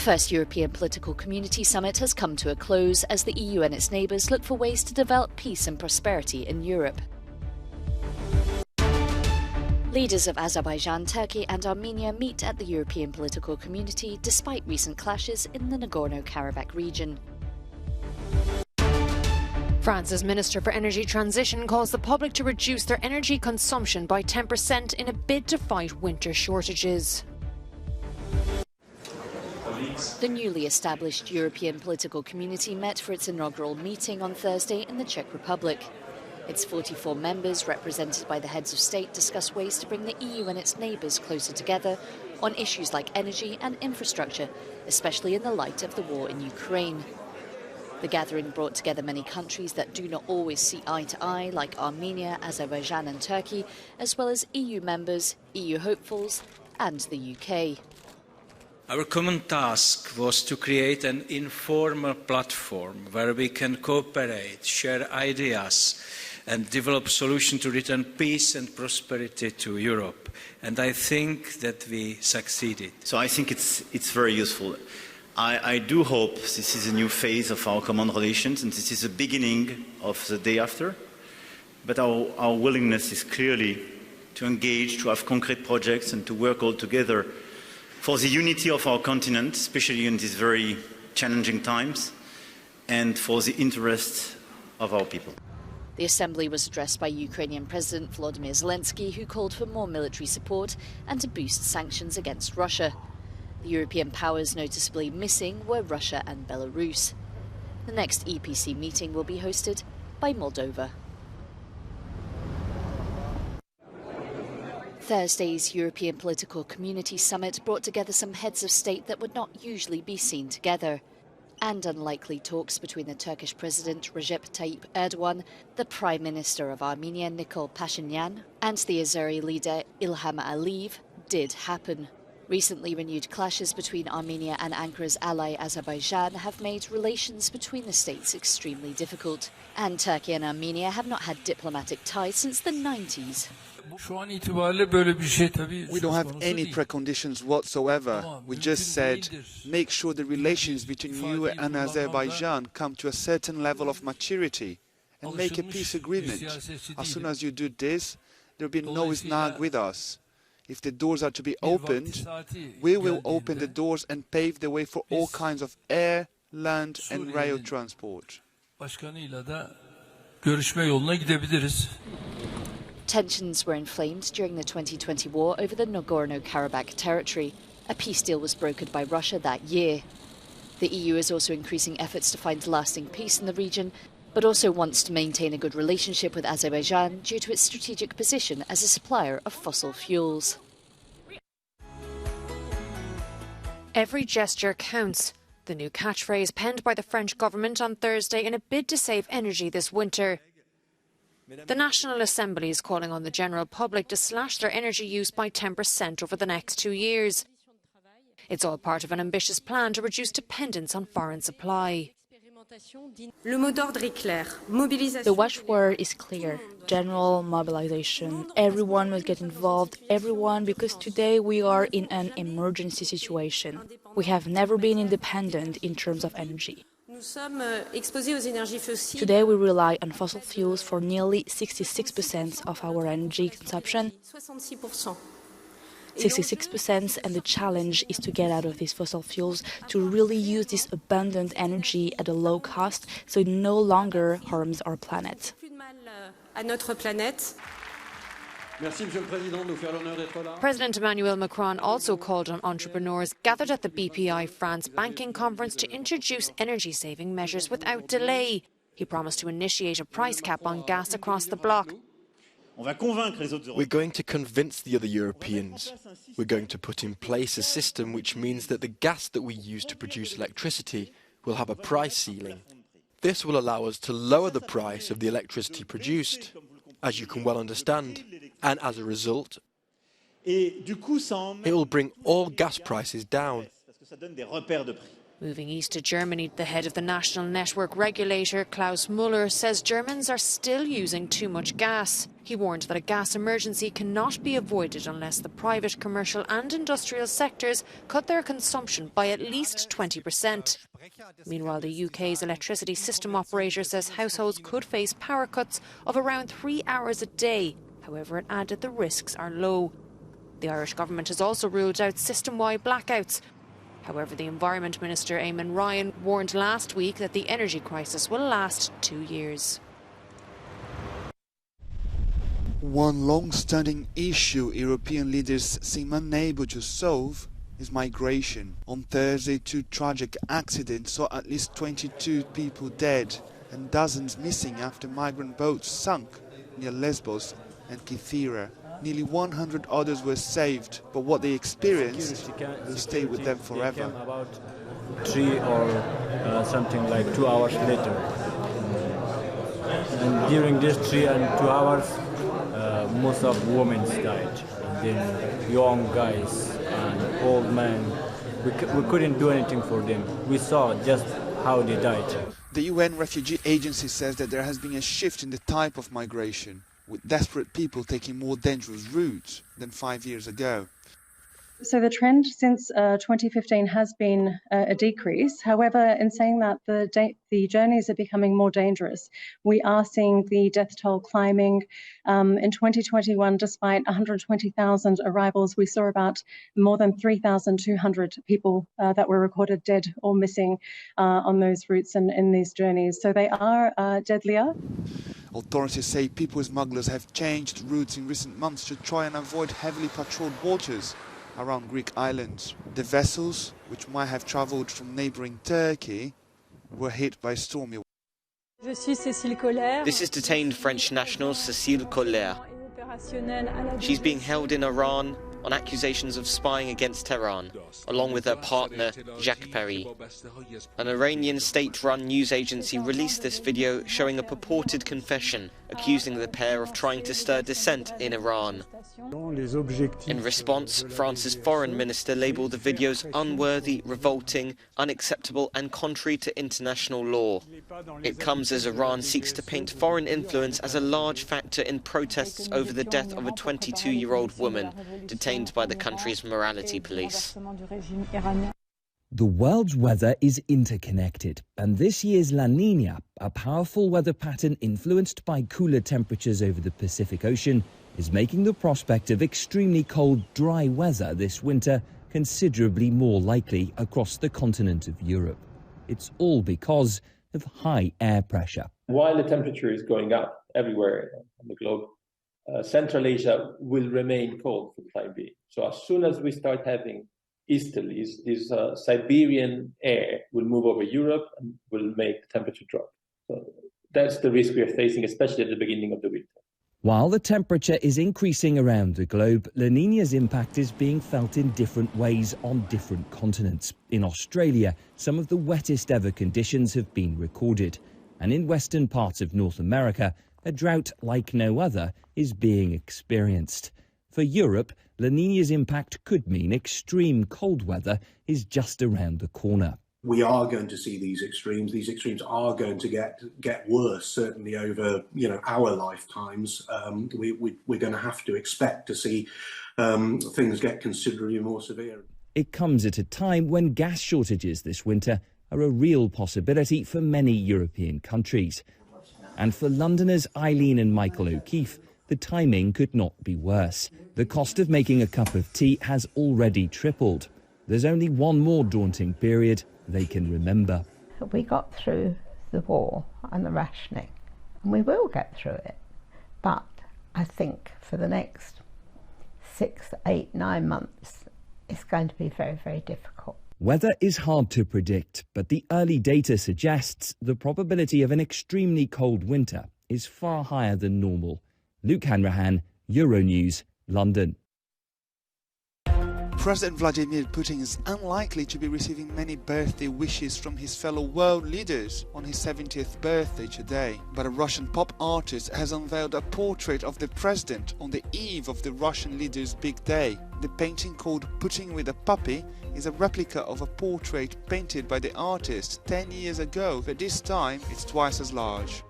first European Political Community Summit has come to a close as the EU and its neighbours look for ways to develop peace and prosperity in Europe. Leaders of Azerbaijan, Turkey and Armenia meet at the European Political Community despite recent clashes in the Nagorno-Karabakh region. France's Minister for Energy Transition calls the public to reduce their energy consumption by 10% in a bid to fight winter shortages. The newly established European Political Community met for its inaugural meeting on Thursday in the Czech Republic. Its 44 members, represented by the heads of state, discuss ways to bring the EU and its neighbours closer together on issues like energy and infrastructure, especially in the light of the war in Ukraine. The gathering brought together many countries that do not always see eye to eye, like Armenia, Azerbaijan and Turkey, as well as EU members, EU hopefuls and the UK. Our common task was to create an informal platform where we can cooperate, share ideas and develop solutions to return peace and prosperity to Europe. And I think that we succeeded. So I think it's very useful. I do hope this is a new phase of our common relations and this is the beginning of the day after. But our willingness is clearly to engage, to have concrete projects and to work all together for the unity of our continent, especially in these very challenging times, and for the interests of our people. The assembly was addressed by Ukrainian President Volodymyr Zelensky, who called for more military support and to boost sanctions against Russia. The European powers noticeably missing were Russia and Belarus. The next EPC meeting will be hosted by Moldova. Thursday's European Political Community Summit brought together some heads of state that would not usually be seen together. And unlikely talks between the Turkish President Recep Tayyip Erdogan, the Prime Minister of Armenia Nikol Pashinyan, and the Azeri leader Ilham Aliyev did happen. Recently renewed clashes between Armenia and Ankara's ally Azerbaijan have made relations between the states extremely difficult. And Turkey and Armenia have not had diplomatic ties since the 90s. We don't have any preconditions whatsoever. We just said, make sure the relations between you and Azerbaijan come to a certain level of maturity and make a peace agreement. As soon as you do this, there will be no snag with us. If the doors are to be opened, we will open the doors and pave the way for all kinds of air, land and rail transport. Tensions were inflamed during the 2020 war over the Nagorno-Karabakh territory. A peace deal was brokered by Russia that year. The EU is also increasing efforts to find lasting peace in the region, but also wants to maintain a good relationship with Azerbaijan due to its strategic position as a supplier of fossil fuels. Every gesture counts. The new catchphrase penned by the French government on Thursday in a bid to save energy this winter. The National Assembly is calling on the general public to slash their energy use by 10% over the next 2 years. It's all part of an ambitious plan to reduce dependence on foreign supply. The watchword is clear: general mobilization. Everyone must get involved, everyone, because today we are in an emergency situation. We have never been independent in terms of energy. Today we rely on fossil fuels for nearly 66% of our energy consumption. 66%, and the challenge is to get out of these fossil fuels, to really use this abundant energy at a low cost so it no longer harms our planet. President Emmanuel Macron also called on entrepreneurs gathered at the BPI France banking conference to introduce energy-saving measures without delay. He promised to initiate a price cap on gas across the bloc. We're going to convince the other Europeans. We're going to put in place a system which means that the gas that we use to produce electricity will have a price ceiling. This will allow us to lower the price of the electricity produced, as you can well understand, and as a result, it will bring all gas prices down. Moving east to Germany, the head of the national network regulator, Klaus Müller, says Germans are still using too much gas. He warned that a gas emergency cannot be avoided unless the private, commercial and industrial sectors cut their consumption by at least 20%. Meanwhile, the UK's electricity system operator says households could face power cuts of around 3 hours a day. However, it added the risks are low. The Irish government has also ruled out system-wide blackouts. However, the Environment Minister, Eamon Ryan, warned last week that the energy crisis will last 2 years. One long-standing issue European leaders seem unable to solve is migration. On Thursday, 2 tragic accidents saw at least 22 people dead and dozens missing after migrant boats sunk near Lesbos and Kythera. Nearly 100 others were saved, but what they experienced will stay with them forever. About 3 or something like 2 hours later. And during these 3 and 2 hours, most of women died. And then young guys and old men. We couldn't do anything for them. We saw just how they died. The UN Refugee Agency says that there has been a shift in the type of migration, with desperate people taking more dangerous routes than 5 years ago. So the trend since 2015 has been a decrease. However, in saying that, the journeys are becoming more dangerous. We are seeing the death toll climbing. In 2021, despite 120,000 arrivals, we saw about more than 3,200 people that were recorded dead or missing on those routes and in these journeys. So they are deadlier. Authorities say people smugglers have changed routes in recent months to try and avoid heavily patrolled waters around Greek islands. The vessels, which might have travelled from neighbouring Turkey, were hit by stormy This is detained French national Cécile Collère. She's being held in Iran on accusations of spying against Tehran, along with her partner, Jacques Perry. An Iranian state-run news agency released this video showing a purported confession, accusing the pair of trying to stir dissent in Iran. In response, France's foreign minister labelled the videos unworthy, revolting, unacceptable and contrary to international law. It comes as Iran seeks to paint foreign influence as a large factor in protests over the death of a 22-year-old woman detained by the country's morality police. The world's weather is interconnected, and this year's La Niña, a powerful weather pattern influenced by cooler temperatures over the Pacific Ocean, is making the prospect of extremely cold, dry weather this winter considerably more likely across the continent of Europe. It's all because of high air pressure. While the temperature is going up everywhere on the globe, Central Asia will remain cold for the time being. So as soon as we start having easterlies, this Siberian air will move over Europe and will make the temperature drop. So that's the risk we are facing, especially at the beginning of the winter. While the temperature is increasing around the globe, La Niña's impact is being felt in different ways on different continents. In Australia, some of the wettest ever conditions have been recorded. And in western parts of North America, a drought like no other is being experienced. For Europe, La Niña's impact could mean extreme cold weather is just around the corner. We are going to see these extremes. These extremes are going to get worse, certainly over our lifetimes. We're going to have to expect to see things get considerably more severe. It comes at a time when gas shortages this winter are a real possibility for many European countries. And for Londoners Eileen and Michael O'Keefe, the timing could not be worse. The cost of making a cup of tea has already tripled. There's only one more daunting period they can remember. We got through the war and the rationing, and we will get through it. But I think for the next 6, 8, 9 months, it's going to be very, very difficult. Weather is hard to predict, but the early data suggests the probability of an extremely cold winter is far higher than normal. Luke Hanrahan, Euronews, London. President Vladimir Putin is unlikely to be receiving many birthday wishes from his fellow world leaders on his 70th birthday today, but a Russian pop artist has unveiled a portrait of the president on the eve of the Russian leader's big day. The painting, called Putin with a Puppy, is a replica of a portrait painted by the artist 10 years ago, but this time it's twice as large.